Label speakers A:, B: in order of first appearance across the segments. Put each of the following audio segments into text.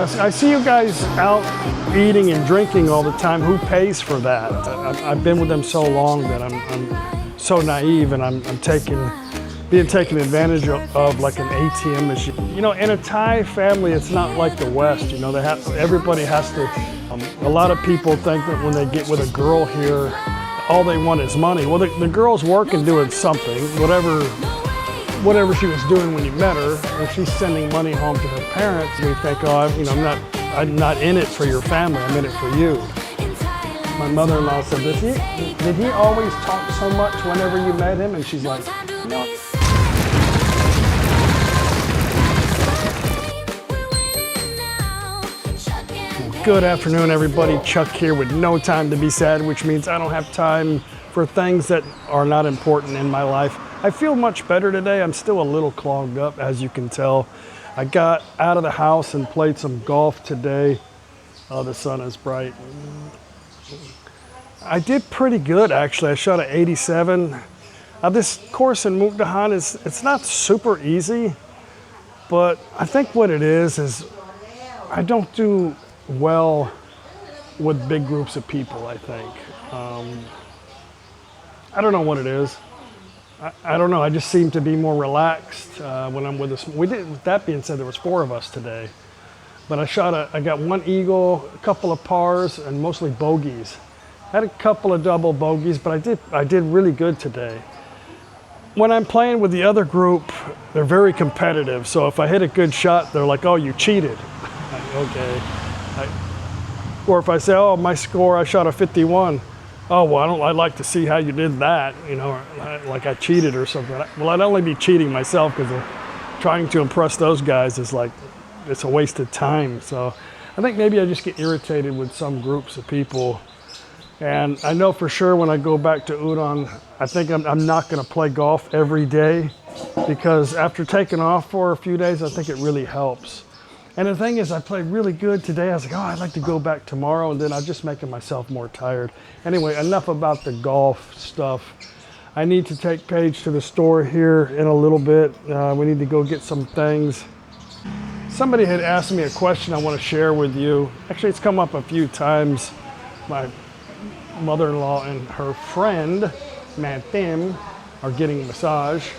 A: I see you guys out eating and drinking all the time. Who pays for that? I've been with them so long that I'm so naive, and I'm being taken advantage of like an ATM machine. You know, in a Thai family, it's not like the West. You know, everybody has to. A lot of people think that when they get with a girl here, all they want is money. Well, the girl's working, doing something, whatever she was doing when you met her. If she's sending money home to her parents, we think, oh, I'm not in it for your family. I'm in it for you. My mother-in-law said, did he always talk so much whenever you met him? And she's like, no. Good afternoon, everybody. Chuck here with no time to be sad, which means I don't have time for things that are not important in my life. I feel much better today. I'm still a little clogged up, as you can tell. I got out of the house and played some golf today. Oh, the sun is bright. I did pretty good, actually. I shot an 87. This course in Mukdahan it's not super easy, but I think what it is I don't do well with big groups of people, I think. I don't know what it is. I don't know. I just seem to be more relaxed when I'm with us. That being said, there was 4 of us today, but I got 1 eagle, a couple of pars, and mostly bogeys. Had a couple of double bogeys, but I did really good today. When I'm playing with the other group, they're very competitive. So if I hit a good shot, they're like, "Oh, you cheated." Okay. Or if I say, "Oh, my score, I shot a 51." "Oh, well, I'd like to see how you did that," you know, like I cheated or something. Well, I'd only be cheating myself, because trying to impress those guys is like, it's a waste of time. So I think maybe I just get irritated with some groups of people. And I know for sure when I go back to Udon, I think I'm not going to play golf every day, because after taking off for a few days, I think it really helps. And the thing is, I played really good today. I was like, oh, I'd like to go back tomorrow, and then I'm just making myself more tired. Anyway, enough about the golf stuff. I need to take Paige to the store here in a little bit. We need to go get some things. Somebody had asked me a question I want to share with you. Actually, it's come up a few times. My mother-in-law and her friend, Tim, are getting a massage.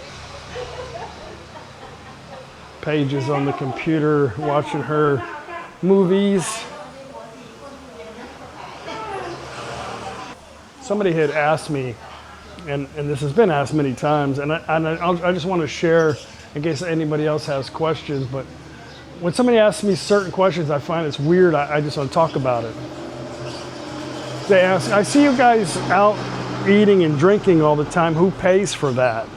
A: Paige is on the computer watching her movies. Somebody had asked me, and this has been asked many times, and I just want to share in case anybody else has questions, but when somebody asks me certain questions, I find it's weird. I just want to talk about it. They ask, I see you guys out eating and drinking all the time. Who pays for that?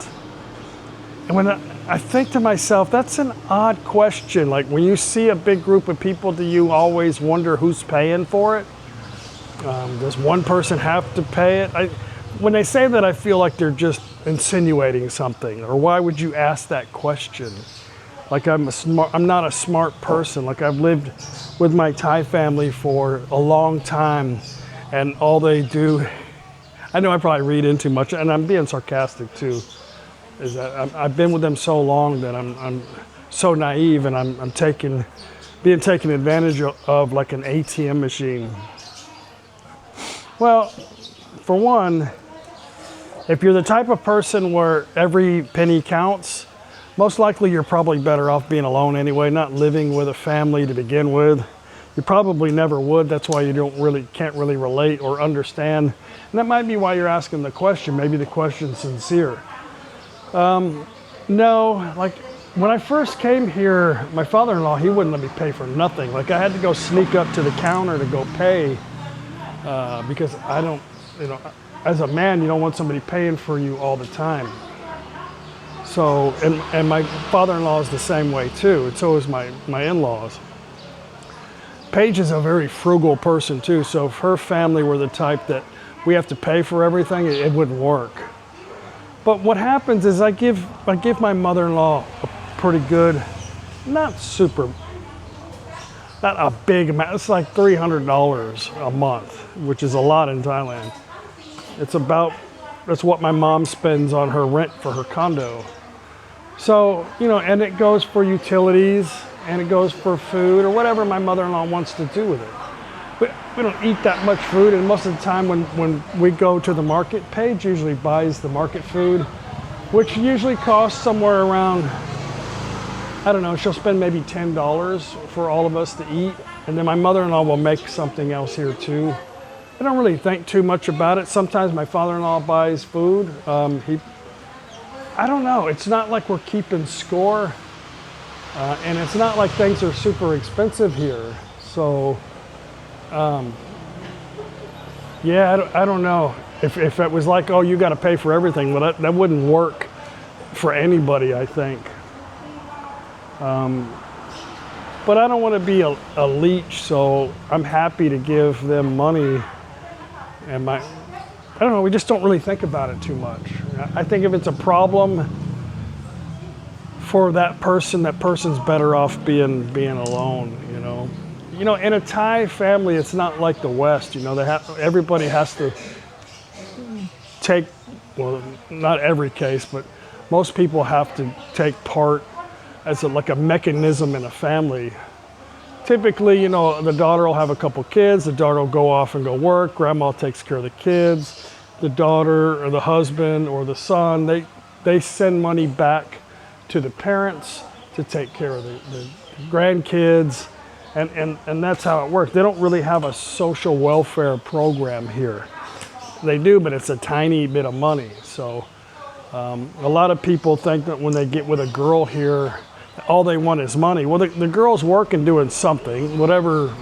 A: And when I think to myself, that's an odd question. Like, when you see a big group of people, do you always wonder who's paying for it? Does one person have to pay it? When they say that, I feel like they're just insinuating something. Or why would you ask that question? Like, I'm not a smart person. Like, I've lived with my Thai family for a long time, and all they do, I know I probably read in too much, and I'm being sarcastic too, is that I've been with them so long that I'm so naive, and I'm being taken advantage of like an ATM machine. Well, for one, if you're the type of person where every penny counts, most likely you're probably better off being alone anyway, not living with a family to begin with. You probably never would. That's why you can't really relate or understand. And that might be why you're asking the question. Maybe the question's sincere. No, like when I first came here, my father-in-law, he wouldn't let me pay for nothing. Like, I had to go sneak up to the counter to go pay, because I don't, as a man, you don't want somebody paying for you all the time. So, and my father-in-law is the same way too, and so is my in-laws. Paige is a very frugal person too, so if her family were the type that we have to pay for everything, it wouldn't work. But what happens is I give my mother-in-law a pretty good, not a big amount. It's like $300 a month, which is a lot in Thailand. That's what my mom spends on her rent for her condo. So, and it goes for utilities, and it goes for food or whatever my mother-in-law wants to do with it. We don't eat that much food, and most of the time when we go to the market, Paige usually buys the market food, which usually costs somewhere around, I don't know, she'll spend maybe $10 for all of us to eat, and then my mother-in-law will make something else here too. I don't really think too much about it. Sometimes my father-in-law buys food. I don't know, it's not like we're keeping score, and it's not like things are super expensive here, so yeah, I don't know. If it was like, oh, you got to pay for everything, well, that wouldn't work for anybody, I think. But I don't want to be a leech, so I'm happy to give them money. And I don't know, we just don't really think about it too much. I think if it's a problem for that person's better off being alone, you know. You know, in a Thai family, it's not like the West. You know, everybody has to take, well, not every case, but most people have to take part as like a mechanism in a family. Typically, you know, the daughter will have a couple kids, the daughter will go off and go work, grandma takes care of the kids, the daughter or the husband or the son, they send money back to the parents to take care of the grandkids. And that's how it works. They don't really have a social welfare program here. They do, but it's a tiny bit of money. So a lot of people think that when they get with a girl here, all they want is money. Well, the girl's working, doing something, whatever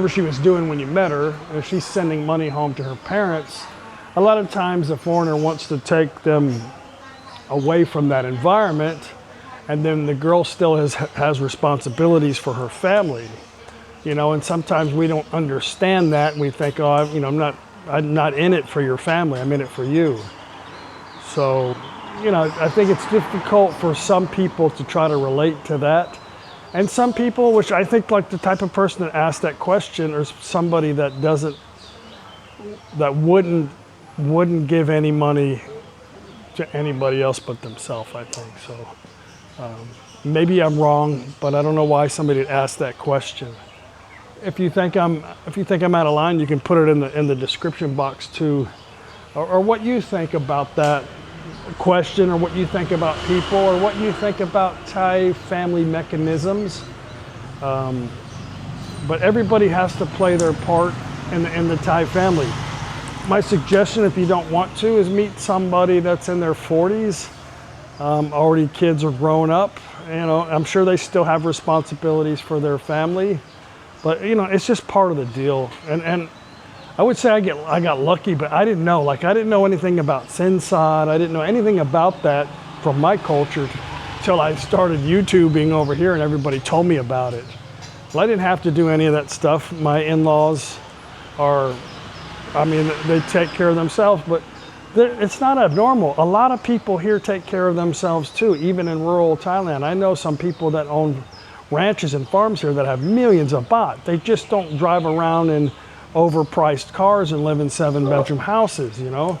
A: she was doing when you met her. If she's sending money home to her parents, a lot of times the foreigner wants to take them away from that environment. And then the girl still has responsibilities for her family, you know, and sometimes we don't understand that. And we think, oh, you know, I'm not in it for your family, I'm in it for you. So, you know, I think it's difficult for some people to try to relate to that. And some people, which I think like the type of person that asked that question, or somebody that wouldn't give any money to anybody else but themselves, I think. So maybe I'm wrong, but I don't know why somebody asked that question. If you think I'm out of line, you can put it in the description box too, or what you think about that question, or what you think about people, or what you think about Thai family mechanisms. But everybody has to play their part in the Thai family. My suggestion, if you don't want to, is meet somebody that's in their 40s. Already kids are grown up, you know, I'm sure they still have responsibilities for their family, but you know, it's just part of the deal. And I would say I got lucky, but I didn't know anything about Sensat. I didn't know anything about that from my culture till I started YouTubing over here and everybody told me about it. Well, I didn't have to do any of that stuff. My in-laws they take care of themselves, but it's not abnormal. A lot of people here take care of themselves too, even in rural Thailand. I know some people that own ranches and farms here that have millions of baht. They just don't drive around in overpriced cars and live in 7-bedroom houses, you know.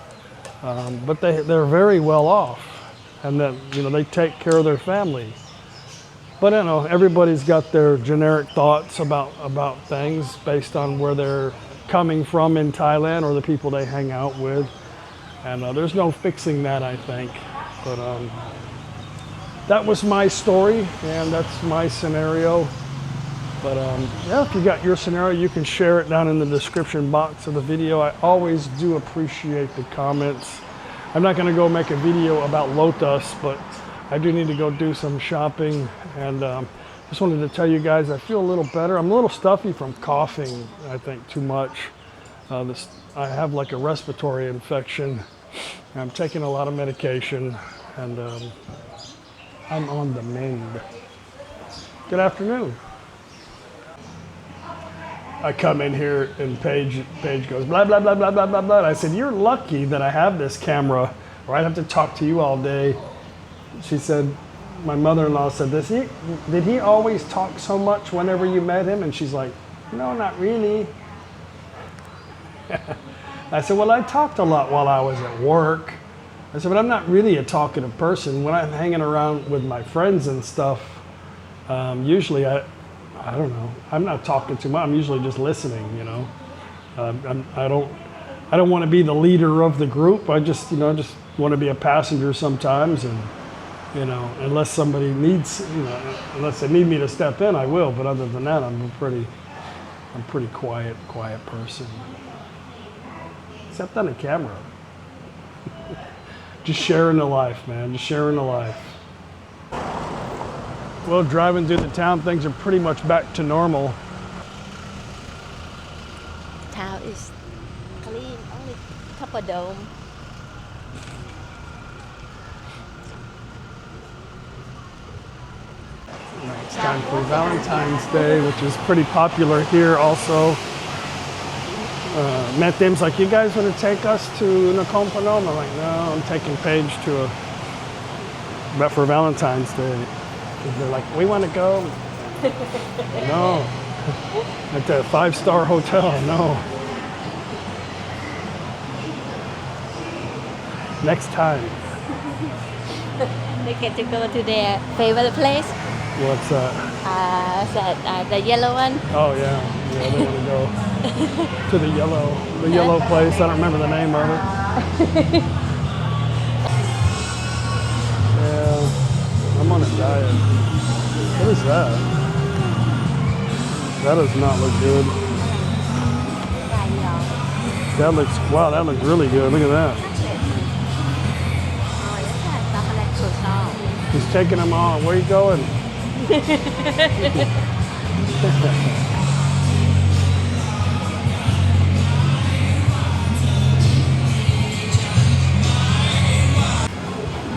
A: But they're very well off, and then, you know, they take care of their family. But you know, everybody's got their generic thoughts about things based on where they're coming from in Thailand or the people they hang out with. And there's no fixing that, I think. But that was my story, and that's my scenario. But yeah, if you got your scenario, you can share it down in the description box of the video. I always do appreciate the comments. I'm not gonna go make a video about Lotus, but I do need to go do some shopping. And just wanted to tell you guys, I feel a little better. I'm a little stuffy from coughing, I think, too much. I have like a respiratory infection. I'm taking a lot of medication, and I'm on the mend. Good afternoon. I come in here and Paige goes, blah, blah, blah, blah, blah, blah, blah. I said, you're lucky that I have this camera, or I'd have to talk to you all day. She said, my mother-in-law said this, did he always talk so much whenever you met him? And she's like, no, not really. I said, well, I talked a lot while I was at work. I said, but I'm not really a talkative person. When I'm hanging around with my friends and stuff, Usually, I don't know. I'm not talking too much. I'm usually just listening. You know, I don't want to be the leader of the group. I just just want to be a passenger sometimes, and unless somebody needs, unless they need me to step in, I will. But other than that, I'm pretty quiet person. Except on the camera. Just sharing the life, man. Just sharing the life. Well, driving through the town, things are pretty much back to normal.
B: Town is clean, only couple dome.
A: It's time for Valentine's Day, which is pretty popular here also. Met them's like, you guys want to take us to NakhonPhanom? I'm like, no, I'm taking Paige but for Valentine's Day. They're like, we want to go. No. At the 5-star hotel, no. Next time.
B: They get to go to their favorite place.
A: What's that?
B: The yellow one.
A: Oh yeah, they want to go to the yellow place. I don't remember the name of it. Yeah, I'm on a diet. What is that? That does not look good. Wow, that looks really good. Look at that. He's taking them all. Where are you going?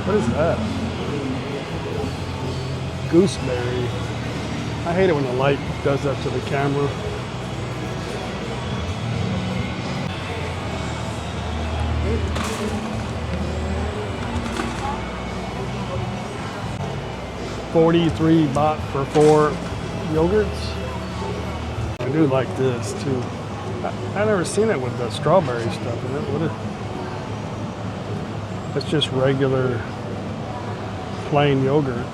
A: What is that? Gooseberry. I hate it when the light does that to the camera. $43 for 4 yogurts. I do like this too. I never seen it with the strawberry stuff in it. What is? It's just regular plain yogurt.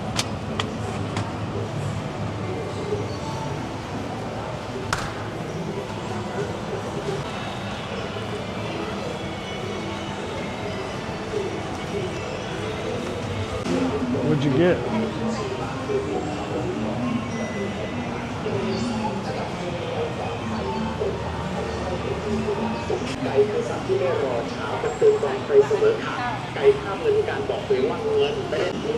A: What'd you get?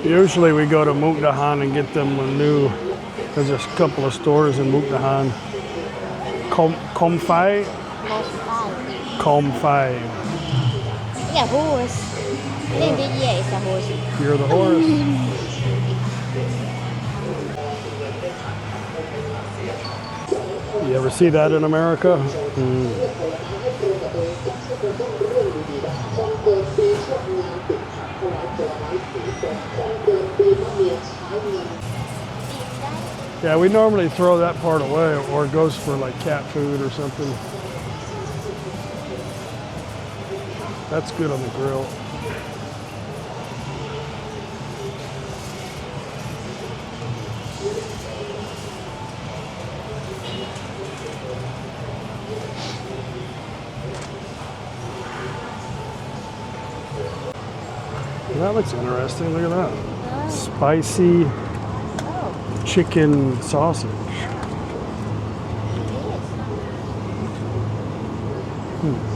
A: Usually we go to Mukdahan and get them a new, because there's a couple of stores in Mukdahan. NakhonPhanom.
B: Yeah, horse. DJI is a horse.
A: You're the horse. You ever see that in America? Yeah, we normally throw that part away, or it goes for like cat food or something. That's good on the grill. That looks interesting. Look at that. Spicy chicken sausage.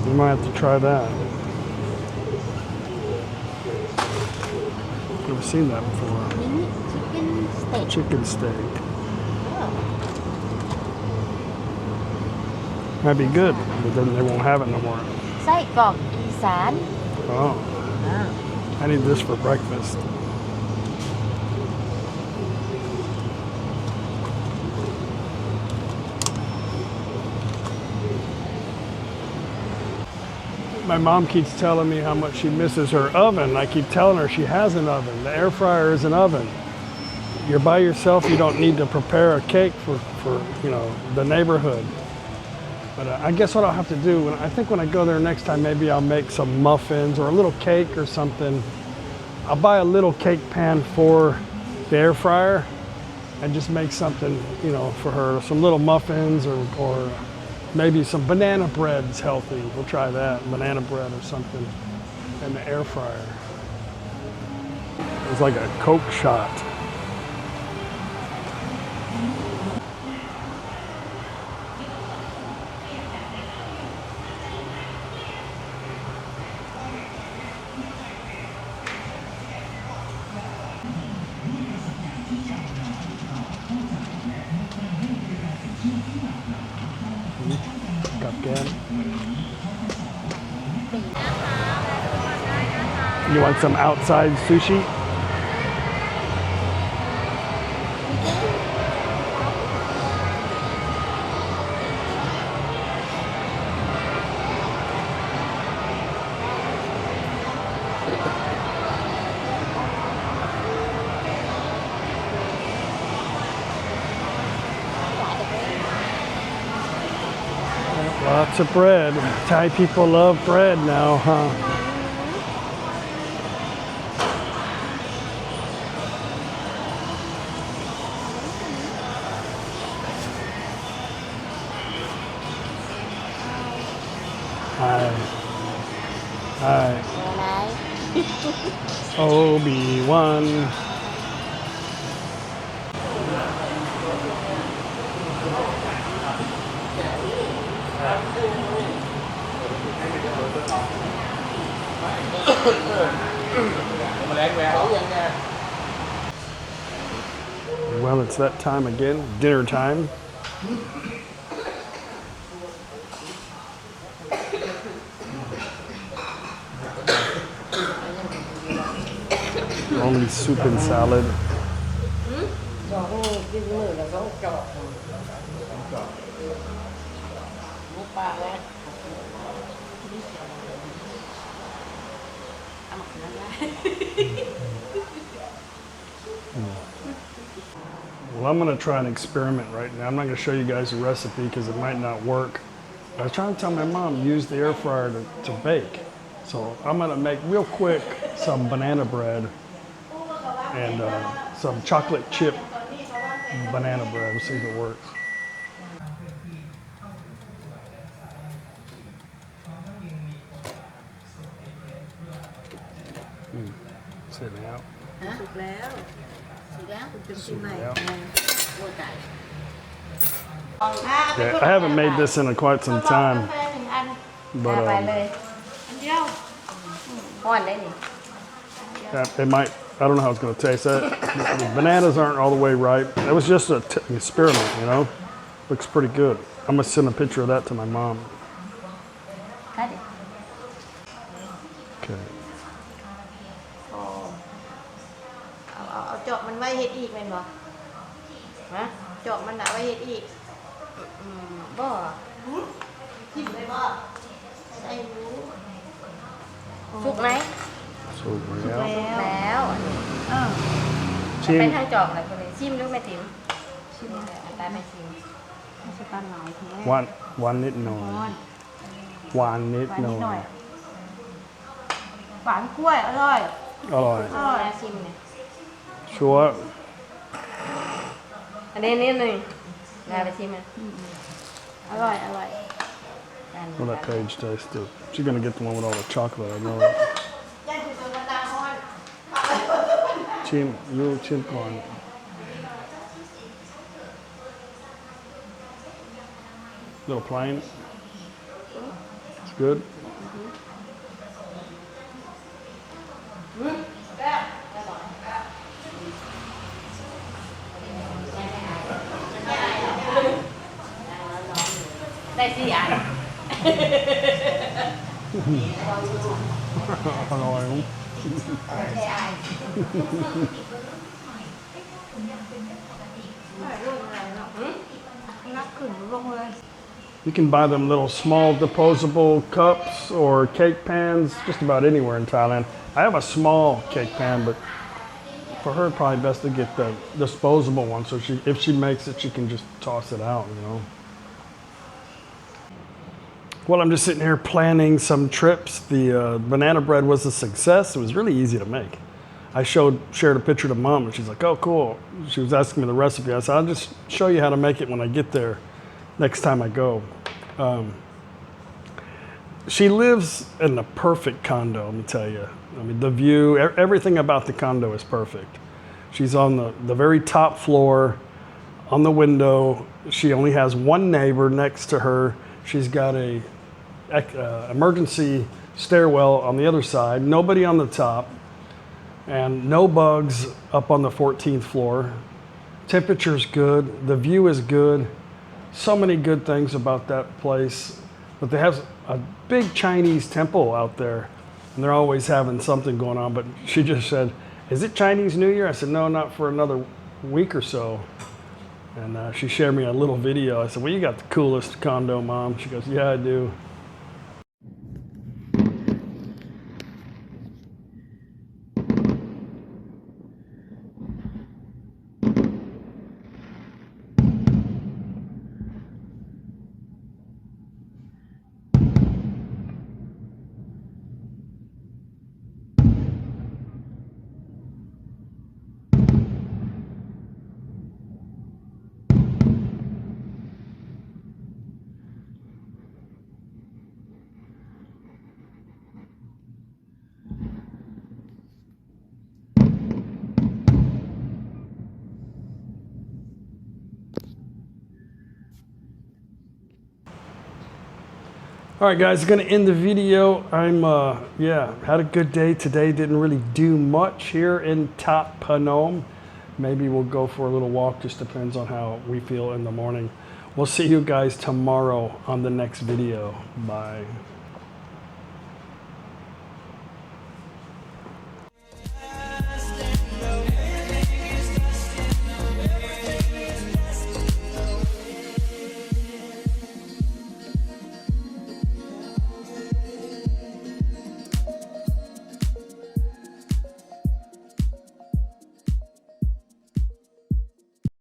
A: You might have to try that. Never seen that before. Chicken steak. Might be good, but then they won't have it no more.
B: ไส้กรอกอีสาน
A: Oh. I need this for breakfast. My mom keeps telling me how much she misses her oven. I keep telling her she has an oven. The air fryer is an oven. You're by yourself, you don't need to prepare a cake for the neighborhood. But I guess what I'll have to do, I think when I go there next time, maybe I'll make some muffins or a little cake or something. I'll buy a little cake pan for the air fryer, and just make something, you know, for her, some little muffins or maybe some banana bread's healthy. We'll try that, banana bread or something in the air fryer. It's like a Coke shot. You want some outside sushi? Lots of bread. Thai people love bread now, huh? Hi. Obi-Wan. Well, it's that time again, dinner time. Only soup and salad. Well, I'm going to try an experiment right now. I'm not going to show you guys a recipe because it might not work. I was trying to tell my mom use the air fryer to bake. So I'm going to make real quick some banana bread and some chocolate chip banana bread. We'll see if it works. Sit out.
B: สุกแล้วคุณจะชิมใหม่
A: Yeah, I haven't made this in quite some time. But it might, I don't know how it's going to taste. The bananas aren't all the way ripe. It was just an experiment, you know. Looks pretty good. I'm going to send a picture of that to my mom. Okay.
B: เอาจอบมันไว้เฮ็ดอีกแม่นบ่ฮะจอบมันน่ะไว้เฮ็ดอีกบ่จิ้มเลยบ่ใส่หมูสุกไหม
A: สุกแล้ว
B: แล้วเป็นทางจอบอะไรคนนี้ชิมดูแม่ติ๋มชิมเลยตาแม่ชิมไม่ใช่ปลาไหลทีแรก
A: วันนิดหน่อยหวานนิดหน่อย
B: หวานกล้วยอร่อย
A: อร่อย
B: ชิมเนี่ย
A: ชัวร์
B: อันนี้นิดนึงได้ไปชิมไหมอร่อยอร่อย
A: Well, that Paige taste it. She's gonna get the one with all the chocolate. I know it. Chim, you chim corn. Little plain. It's good.
B: Đây gì ạ?
A: Rồi không? You can buy them little small disposable cups or cake pans just about anywhere in Thailand. I have a small cake pan, but for her, probably best to get the disposable one. So if she makes it, she can just toss it out, you know. Well, I'm just sitting here planning some trips. The banana bread was a success. It was really easy to make. I shared a picture to Mom, and she's like, "Oh, cool." She was asking me the recipe. I said, "I'll just show you how to make it when I get there, next time I go." She lives in the perfect condo. Let me tell you. I mean, the view, everything about the condo is perfect. She's on the very top floor, on the window. She only has one neighbor next to her. She's got a emergency stairwell on the other side. Nobody on the top. And no bugs up on the 14th floor. Temperature's good. The view is good. So many good things about that place. But they have a big Chinese temple out there, and they're always having something going on. But she just said, "Is it Chinese New Year?" I said, "No, not for another week or so." And she shared me a little video. I said, "Well, you got the coolest condo, Mom." She goes, "Yeah, I do." All right, guys, going to end the video. Had a good day today. Didn't really do much here in ThatPhanom. Maybe we'll go for a little walk. Just depends on how we feel in the morning. We'll see you guys tomorrow on the next video. Bye.